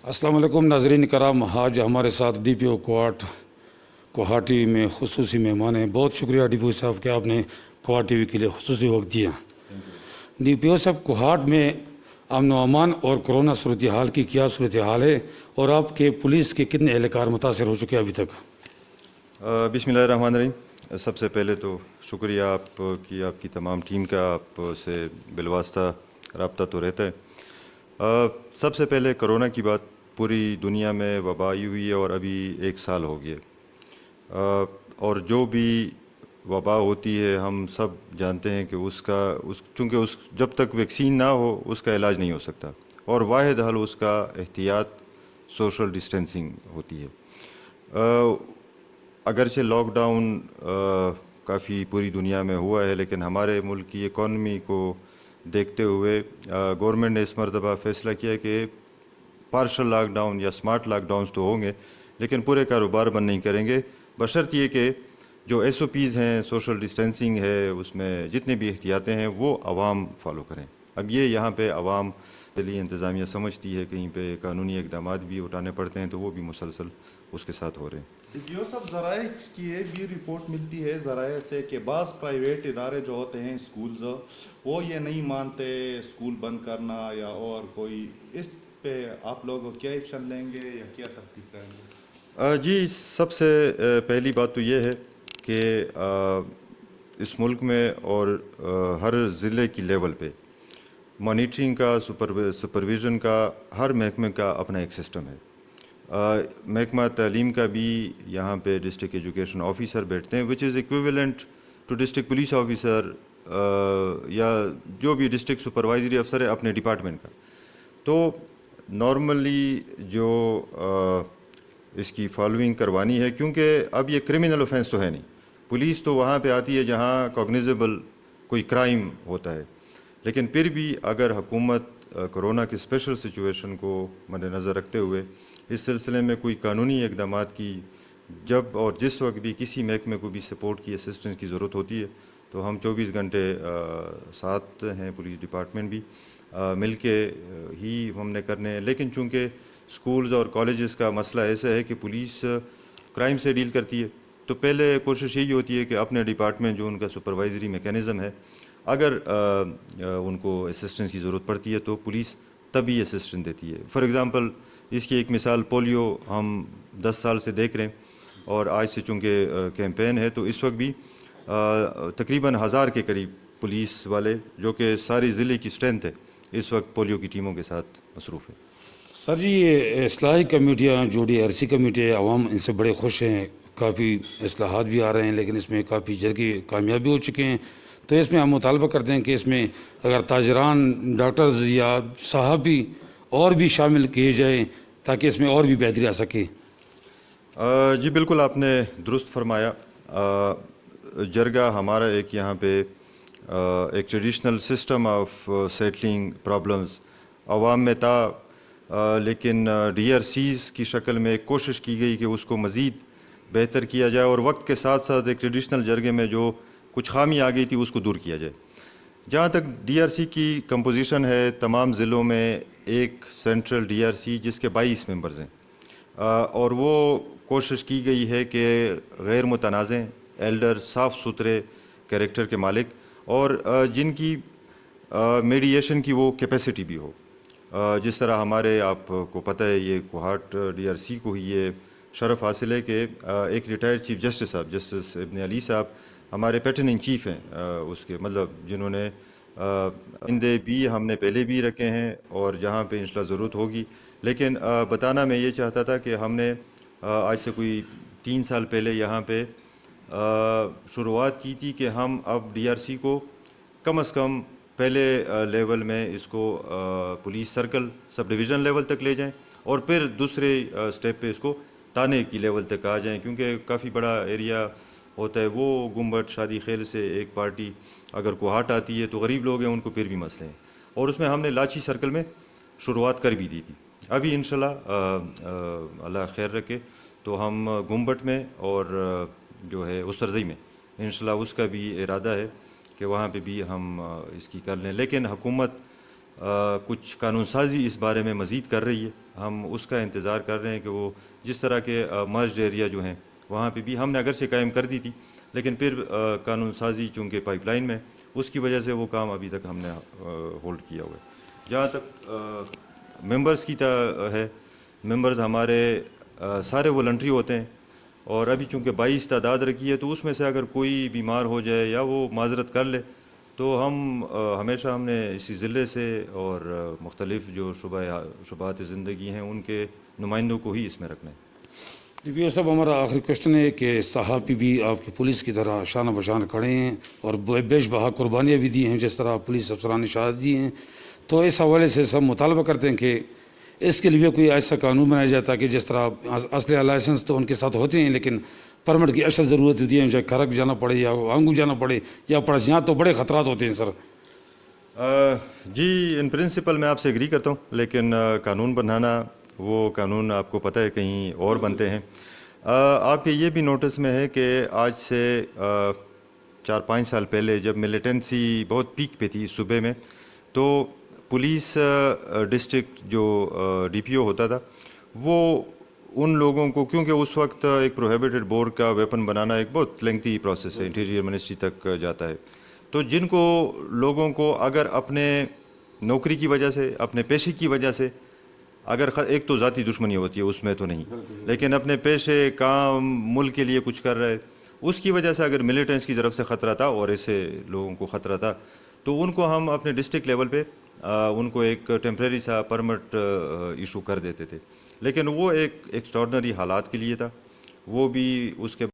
السلام علیکم ناظرین کرام، آج ہمارے ساتھ ڈی پی او کوہاٹی میں خصوصی مہمان ہیں۔ بہت شکریہ ڈی پی او صاحب کہ آپ نے کوہاٹ ٹی وی کے لیے خصوصی وقت دیا۔ ڈی پی او صاحب، کوہاٹ میں امن و امان اور کرونا صورتحال کی کیا صورتحال ہے اور آپ کے پولیس کے کتنے اہلکار متاثر ہو چکے ہیں ابھی تک؟ بسم اللہ الرحمن الرحیم۔ سب سے پہلے تو شکریہ آپ کی تمام ٹیم کا، آپ سے بالواسطہ رابطہ تو رہتا ہے۔ سب سے پہلے کرونا کی بات، پوری دنیا میں وبا آئی ہوئی ہے اور ابھی 1 سال ہو گیا، اور جو بھی وبا ہوتی ہے ہم سب جانتے ہیں کہ چونکہ جب تک ویکسین نہ ہو اس کا علاج نہیں ہو سکتا، اور واحد حل اس کا احتیاط، سوشل ڈسٹینسنگ ہوتی ہے۔ اگرچہ لاک ڈاؤن کافی پوری دنیا میں ہوا ہے، لیکن ہمارے ملک کی اکانومی کو دیکھتے ہوئے گورنمنٹ نے اس مرتبہ فیصلہ کیا کہ پارشل لاک ڈاؤن یا سمارٹ لاک ڈاؤنز تو ہوں گے، لیکن پورے کاروبار بند نہیں کریں گے، بشرط یہ کہ جو ایس او پیز ہیں، سوشل ڈسٹینسنگ ہے، اس میں جتنے بھی احتیاطیں ہیں وہ عوام فالو کریں۔ اب یہ یہاں پہ عوام دلی انتظامیہ سمجھتی ہے، کہیں پہ قانونی اقدامات بھی اٹھانے پڑتے ہیں تو وہ بھی مسلسل اس کے ساتھ ہو رہے ہیں۔ یہ سب ذرائع کی یہ بھی رپورٹ ملتی ہے ذرائع سے کہ بعض پرائیویٹ ادارے جو ہوتے ہیں اسکولز، وہ یہ نہیں مانتے اسکول بند کرنا یا اور کوئی، اس پہ آپ لوگ کیا ایکشن لیں گے یا کیا ترتیب کریں گے؟ جی، سب سے پہلی بات تو یہ ہے کہ اس ملک میں اور ہر ضلع کی لیول پہ مانیٹرنگ کا، سپرویژن کا، ہر محکمے کا اپنا ایک سسٹم ہے۔ محکمہ تعلیم کا بھی یہاں پہ ڈسٹرکٹ ایجوکیشن آفیسر بیٹھتے ہیں، which is equivalent to district police officer, یا جو بھی ڈسٹرکٹ سپروائزری افسر ہے اپنے ڈپارٹمنٹ کا۔ تو نارملی جو اس کی فالوئنگ کروانی ہے، کیونکہ اب یہ کرمنل اوفینس تو ہے نہیں، پولیس تو وہاں پہ آتی ہے جہاں کوگنیزیبل کوئی کرائم ہوتا ہے، لیکن پھر بھی اگر حکومت کرونا کی اسپیشل سچویشن کو مد نظر رکھتے ہوئے اس سلسلے میں کوئی قانونی اقدامات کی، جب اور جس وقت بھی کسی محکمے کو بھی سپورٹ کی، اسسٹنس کی ضرورت ہوتی ہے، تو ہم 24 گھنٹے ساتھ ہیں، پولیس ڈپارٹمنٹ بھی مل کے ہی ہم نے کرنے ہیں۔ لیکن چونکہ اسکولز اور کالجز کا مسئلہ ایسا ہے کہ پولیس کرائم سے ڈیل کرتی ہے، تو پہلے کوشش یہی ہوتی ہے کہ اپنے ڈپارٹمنٹ جو ان کا سپروائزری میکینزم ہے، اگر ان کو اسسٹنس کی ضرورت پڑتی ہے تو پولیس تبھی اسسٹنس دیتی ہے۔ فار ایگزامپل، اس کی ایک مثال پولیو ہم 10 سال سے دیکھ رہے ہیں، اور آج سے چونکہ کیمپین ہے تو اس وقت بھی تقریباً 1000 کے قریب پولیس والے، جو کہ ساری ضلع کی اسٹرینتھ ہے، اس وقت پولیو کی ٹیموں کے ساتھ مصروف ہے۔ سر جی، یہ اصلاحی کمیٹیاں جو ڈی آر سی کمیٹی ہے، عوام ان سے بڑے خوش ہیں، کافی اصلاحات بھی آ رہے ہیں، لیکن اس میں کافی جرگے کامیاب بھی ہو چکے ہیں۔ تو اس میں ہم مطالبہ کرتے ہیں کہ اس میں اگر تاجران، ڈاکٹرز یا صحافی اور بھی شامل کیے جائیں تاکہ اس میں اور بھی بہتری آ سکے۔ جی بالکل، آپ نے درست فرمایا۔ جرگہ ہمارا ایک یہاں پہ ایک traditional system of settling problems عوام میں تھا، لیکن ڈی آر سیز کی شکل میں ایک کوشش کی گئی کہ اس کو مزید بہتر کیا جائے، اور وقت کے ساتھ ساتھ ایک ٹریڈیشنل جرگے میں جو کچھ خامی آ گئی تھی اس کو دور کیا جائے۔ جہاں تک ڈی آر سی کی کمپوزیشن ہے، تمام ضلعوں میں ایک سینٹرل ڈی آر سی جس کے 22 ممبرز ہیں، اور وہ کوشش کی گئی ہے کہ غیر متنازع ایلڈر، صاف ستھرے کیریکٹر کے مالک، اور جن کی میڈیشن کی وہ کیپیسٹی بھی ہو۔ جس طرح ہمارے، آپ کو پتہ ہے، یہ کوہاٹ ڈی آر سی کو ہی یہ شرف حاصل ہے کہ ایک ریٹائرڈ چیف جسٹس صاحب، جسٹس ابن علی صاحب، ہمارے پیٹرن ان چیف ہیں، اس کے مطلب جنہوں نے آئندے بھی ہم نے پہلے بھی رکھے ہیں، اور جہاں پہ انشاءاللہ ضرورت ہوگی۔ لیکن بتانا میں یہ چاہتا تھا کہ ہم نے آج سے کوئی 3 سال پہلے یہاں پہ شروعات کی تھی کہ ہم اب ڈی آر سی کو کم از کم پہلے لیول میں اس کو پولیس سرکل، سب ڈویژن لیول تک لے جائیں، اور پھر دوسرے سٹیپ پہ اس کو تانے کی لیول تک آ جائیں، کیونکہ کافی بڑا ایریا ہوتا ہے وہ گنبد، شادی خیل سے ایک پارٹی اگر کوہاٹ آتی ہے تو غریب لوگ ہیں، ان کو پھر بھی مسئلے ہیں، اور اس میں ہم نے لاچی سرکل میں شروعات کر بھی دی تھی۔ ابھی انشاءاللہ اللہ خیر رکھے تو ہم گنبد میں اور جو ہے اسرزئی میں انشاءاللہ اس کا بھی ارادہ ہے کہ وہاں پہ بھی ہم اس کی کر لیں، لیکن حکومت کچھ قانون سازی اس بارے میں مزید کر رہی ہے. ہم اس کا انتظار کر رہے ہیں کہ وہ جس طرح کے مرجڈ ایریا جو ہیں وہاں پہ بھی ہم نے اگرچہ قائم کر دی تھی، لیکن پھر قانون سازی چونکہ پائپ لائن میں، اس کی وجہ سے وہ کام ابھی تک ہم نے ہولڈ کیا ہوا ہے. جہاں تک ممبرز کی ہے، ممبرز ہمارے سارے والنٹری ہوتے ہیں، اور ابھی چونکہ 22 تعداد رکھی ہے، تو اس میں سے اگر کوئی بیمار ہو جائے یا وہ معذرت کر لے تو ہم ہمیشہ ہم نے اسی ضلع سے اور مختلف جو شعبات زندگی ہیں ان کے نمائندوں کو ہی اس میں رکھنا ہے. ڈی پی او صاحب، ہمارا آخری کوشچن ہے کہ صحافی بھی آپ کی پولیس کی طرح شانہ بشان کھڑے ہیں اور بیش بہا قربانیاں بھی دی ہیں جس طرح پولیس افسران نے شہادت دی ہیں، تو اس حوالے سے سب مطالبہ کرتے ہیں کہ اس کے لیے کوئی ایسا قانون بنایا جاتا کہ جس طرح اسلحہ لائسنس تو ان کے ساتھ ہوتے ہیں، لیکن پرمٹ کی اشد ضرورت ہوتی ہے، چاہے کھرک جانا پڑے یا آنگو جانا پڑے یا پڑس، یہاں تو بڑے خطرات ہوتے ہیں سر. جی ان پرنسپل میں آپ سے ایگری کرتا ہوں، لیکن قانون بنانا وہ قانون آپ کو پتہ ہے کہیں اور بنتے ہیں. آپ کے یہ بھی نوٹس میں ہے کہ آج سے 4-5 سال پہلے جب ملیٹنسی بہت پیک پہ تھی صوبے میں، تو پولیس ڈسٹرکٹ جو ڈی پی او ہوتا تھا وہ ان لوگوں کو، کیونکہ اس وقت ایک پروہیبٹڈ بور کا ویپن بنانا ایک بہت لینگتھی پروسیس ہے، انٹیریئر منسٹری تک جاتا ہے، تو جن کو لوگوں کو اگر اپنے نوکری کی وجہ سے، اپنے پیشے کی وجہ سے، اگر ایک تو ذاتی دشمنی ہوتی ہے اس میں تو نہیں، لیکن اپنے پیشے کام ملک کے لیے کچھ کر رہے، اس کی وجہ سے اگر ملیٹنٹس کی طرف سے خطرہ تھا اور ایسے لوگوں کو خطرہ تھا، تو ان کو ہم اپنے ڈسٹرکٹ لیول پہ ان کو ایک ٹیمپریری سا پرمٹ ایشو کر دیتے تھے. لیکن وہ ایک ایکسٹراڈنری حالات کے لیے تھا، وہ بھی اس کے